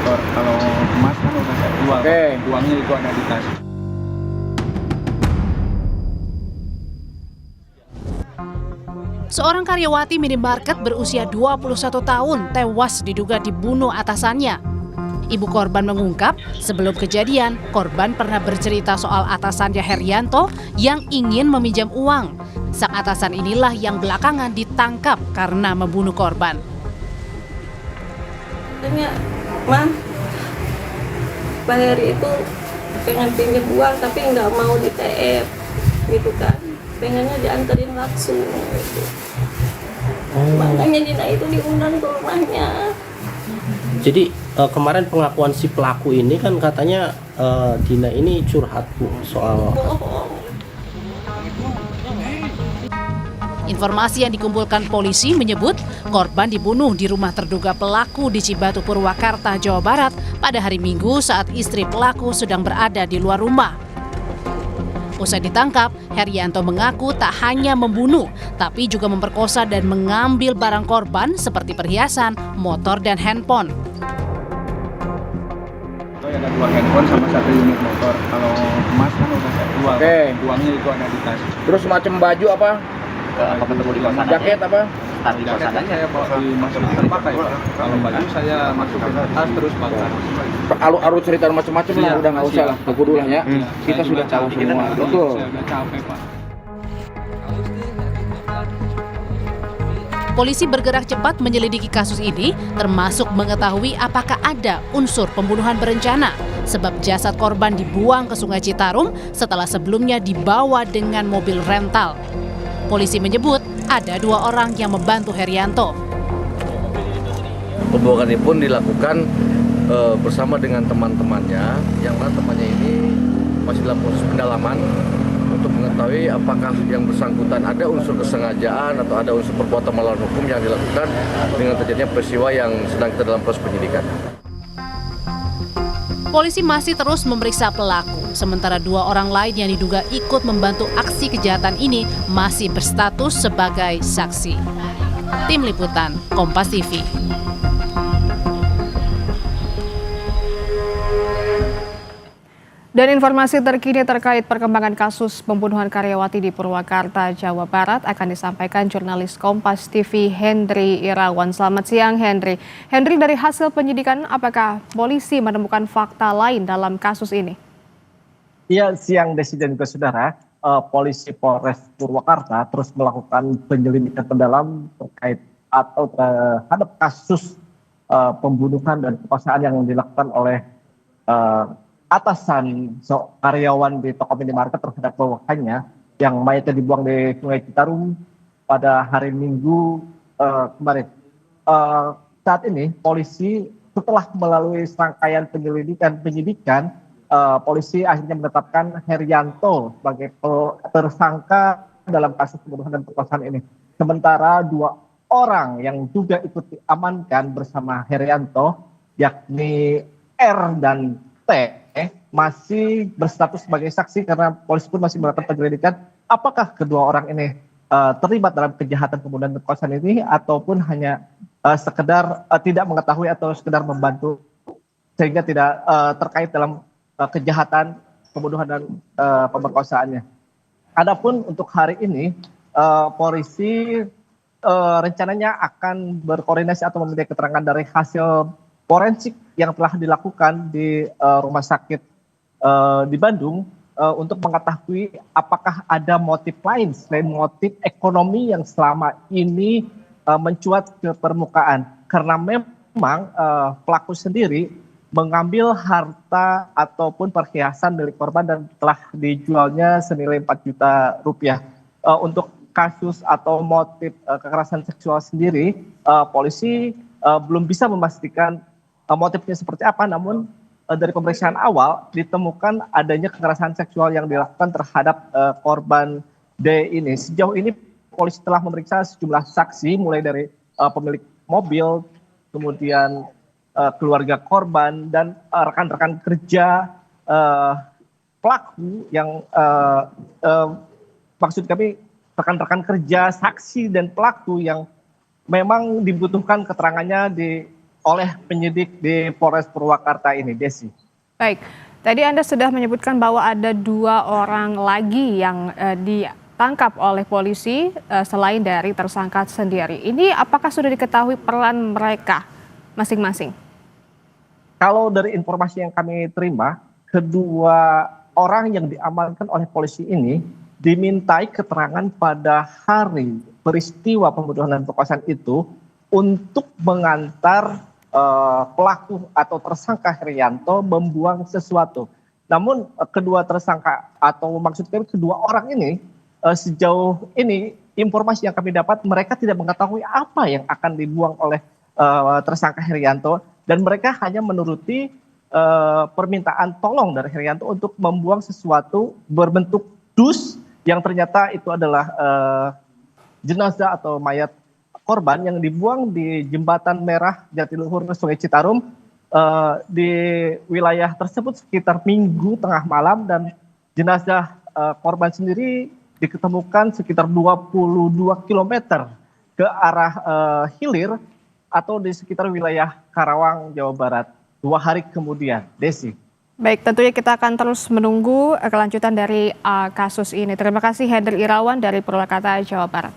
motor. Kalau emas kan udah saya jual. Oke. Uangnya itu ada di tas. Seorang karyawati minimarket berusia 21 tahun tewas diduga dibunuh atasannya. Ibu korban mengungkap, sebelum kejadian, korban pernah bercerita soal atasannya Herianto yang ingin meminjam uang. Sang atasan inilah yang belakangan ditangkap karena membunuh korban. Tanya, Mah, Pak Heri itu pengen pinjam uang tapi nggak mau di TF, gitu kan. Pengennya dianterin langsung gitu. Makanya Dina itu diundang ke rumahnya. Jadi kemarin pengakuan si pelaku ini kan katanya Dina ini curhat Bu soal Informasi yang dikumpulkan polisi menyebut korban dibunuh di rumah terduga pelaku di Cibatu, Purwakarta, Jawa Barat pada hari Minggu saat istri pelaku sedang berada di luar rumah. Usai ditangkap, Herianto mengaku tak hanya membunuh, tapi juga memperkosa dan mengambil barang korban seperti perhiasan, motor, dan handphone. Ada 2 handphone sama 1 unit motor. Kalau emas kan udah saya jual. Oke. Uangnya itu ada di tas. Terus macam baju apa? Apa ketemu di kosan Jaket apa? taruh di Jaket kosan kan saya bawa dimasukin terpakai, Pak. Kalau baju saya masukin ke tas terus bakar. Alu-alu cerita macam-macam lah, Iya, udah nggak usah lah, kekudu lah ya. Iya, Kita saya sudah juga tahu capek. semua. Betul. Saya udah capek, Pak. Polisi bergerak cepat menyelidiki kasus ini, termasuk mengetahui apakah ada unsur pembunuhan berencana, sebab jasad korban dibuang ke Sungai Citarum setelah sebelumnya dibawa dengan mobil rental. Polisi menyebut ada 2 orang yang membantu Herianto. Pembuangan ini pun dilakukan bersama dengan teman-temannya, yang mana temannya ini masih dalam proses pendalaman untuk mengetahui apakah yang bersangkutan ada unsur kesengajaan atau ada unsur perbuatan melawan hukum yang dilakukan dengan terjadinya peristiwa yang sedang kita dalam proses penyidikan. Polisi masih terus memeriksa pelaku, sementara 2 orang lain yang diduga ikut membantu aksi kejahatan ini masih berstatus sebagai saksi. Tim Liputan, Kompas TV. Dan informasi terkini terkait perkembangan kasus pembunuhan karyawati di Purwakarta, Jawa Barat akan disampaikan jurnalis Kompas TV Hendry Irawan. Selamat siang Hendry. Hendry, dari hasil penyidikan apakah polisi menemukan fakta lain dalam kasus ini? Iya, siang Desi dan juga saudara, polisi Polres Purwakarta terus melakukan penyelidikan mendalam terkait atau terhadap kasus pembunuhan dan perkosaan yang dilakukan oleh atasan karyawan di toko minimarket terhadap bawahannya yang mayatnya dibuang di Sungai Citarum pada hari Minggu kemarin. Saat ini polisi setelah melalui serangkaian penyidikan, polisi akhirnya menetapkan Herianto sebagai tersangka dalam kasus pembunuhan dan perkosaan ini. Sementara 2 orang yang juga ikut diamankan bersama Herianto, yakni R dan T, masih berstatus sebagai saksi karena polisi pun masih melakukan penyelidikan apakah kedua orang ini terlibat dalam kejahatan pembunuhan dan perkosaan ini ataupun hanya sekedar tidak mengetahui atau sekedar membantu sehingga tidak terkait dalam kejahatan pembunuhan dan pemerkosaannya. Adapun untuk hari ini polisi rencananya akan berkoordinasi atau meminta keterangan dari hasil forensik yang telah dilakukan di rumah sakit di Bandung untuk mengetahui apakah ada motif lain selain motif ekonomi yang selama ini mencuat ke permukaan. Karena memang pelaku sendiri mengambil harta ataupun perhiasan milik korban dan telah dijualnya senilai 4 juta rupiah. Untuk kasus atau motif kekerasan seksual sendiri, polisi belum bisa memastikan motifnya seperti apa, namun dari pemeriksaan awal ditemukan adanya kekerasan seksual yang dilakukan terhadap korban D ini. Sejauh ini polisi telah memeriksa sejumlah saksi mulai dari pemilik mobil, kemudian keluarga korban dan rekan-rekan kerja pelaku yang maksud kami rekan-rekan kerja saksi dan pelaku yang memang dibutuhkan keterangannya di oleh penyidik di Polres Purwakarta ini, Desi. Baik, tadi Anda sudah menyebutkan bahwa ada 2 orang lagi yang ditangkap oleh polisi selain dari tersangka sendiri. Ini apakah sudah diketahui peran mereka masing-masing? Kalau dari informasi yang kami terima, kedua orang yang diamankan oleh polisi ini dimintai keterangan pada hari peristiwa pembunuhan dan perkosaan itu untuk mengantar pelaku atau tersangka Herianto membuang sesuatu. Namun kedua tersangka atau maksud kami kedua orang ini sejauh ini informasi yang kami dapat mereka tidak mengetahui apa yang akan dibuang oleh tersangka Herianto dan mereka hanya menuruti permintaan tolong dari Herianto untuk membuang sesuatu berbentuk dus yang ternyata itu adalah jenazah atau mayat korban yang dibuang di Jembatan Merah Jatiluhur Sungai Citarum di wilayah tersebut sekitar Minggu tengah malam dan jenazah korban sendiri diketemukan sekitar 22 km ke arah hilir atau di sekitar wilayah Karawang, Jawa Barat 2 hari kemudian, Desi. Baik, tentunya kita akan terus menunggu kelanjutan dari kasus ini. Terima kasih Hendri Irawan dari Purwakarta, Jawa Barat.